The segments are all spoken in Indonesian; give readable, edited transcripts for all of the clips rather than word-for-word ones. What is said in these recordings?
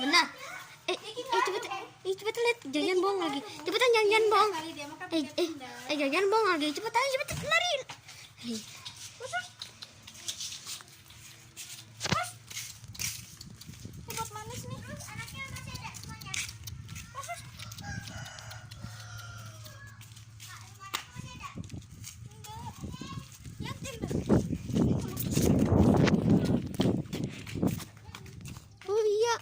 Benar. Cepet lihat, jangan bohong lagi. Cepetan, jangan bohong. Jangan bohong lagi. Cepetan lari. Cepat manis nih. Anaknya masih ada semuanya. Oh iya.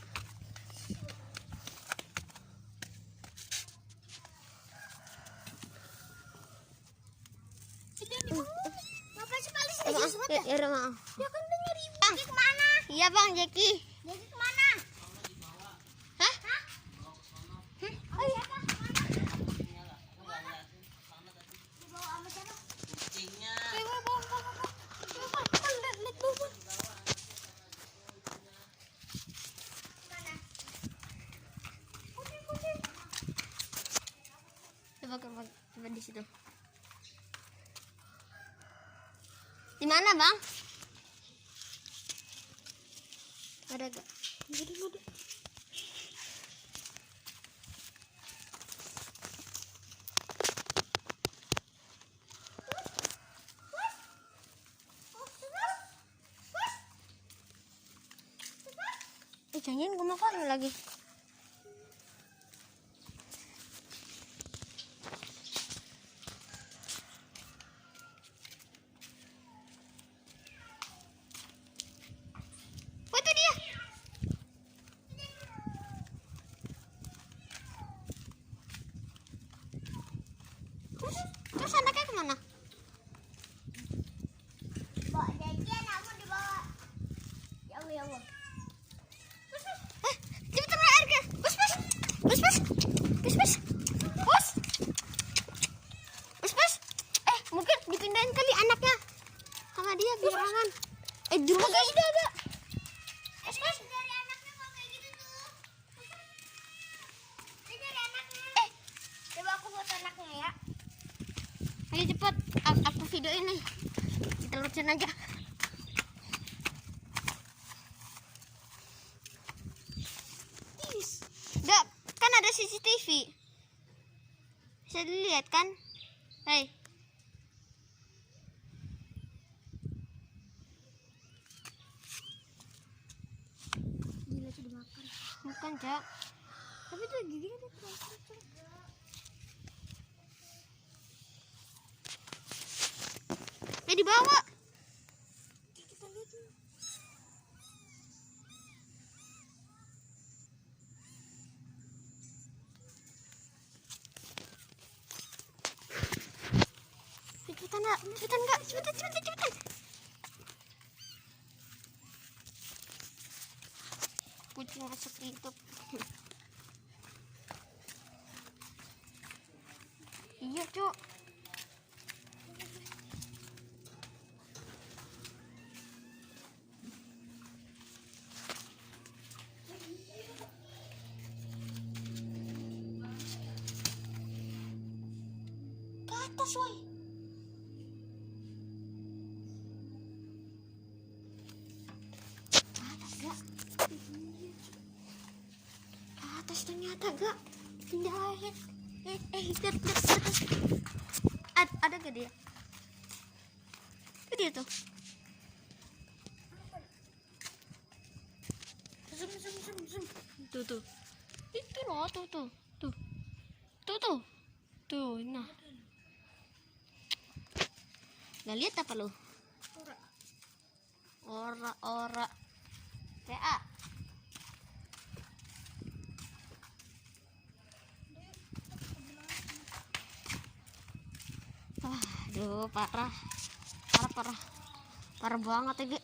Ya, maaf. Ya kan udah nyari Jeki kemana? Iya bang, Jeki. Jeki kemana? Hah? Oh iya kak, kemana? Dibawa sama siapa? Coba di situ. Di mana bang? Ada gak? Ada. Jangan gue makan lagi. Oh, itu dia. Terus anaknya kemana? Bawa Jeki, anakmu dibawa. Ya Allah. Cepetan air ke. Bus. Mungkin dipindahin kali anaknya sama dia biar aman. Di rumah guys udah ada. Dari anaknya kok kayak gitu tuh. Ini dari anaknya. Coba aku buat anaknya ya. Ayo cepat, aku videoin nih. Kita lurusin aja. Enggak, kan ada CCTV. Bisa dilihat kan? Hei. Gila sudah dimakan. Bukan, Cak. Tapi tuh giginya tuh dibawa. Kita lihat nih. Cepetan. Kucing masuk YouTube. Iya, Cuk. Ke atas, woy. Atas ternyata gak pindahin. Lihat. Ada gak dia? Itu dia tuh. Zoom. Tuh. Itu loh, tuh. Nah. Gak lihat apa lo? Ora. PA. Aduh, parah banget ya, Ge.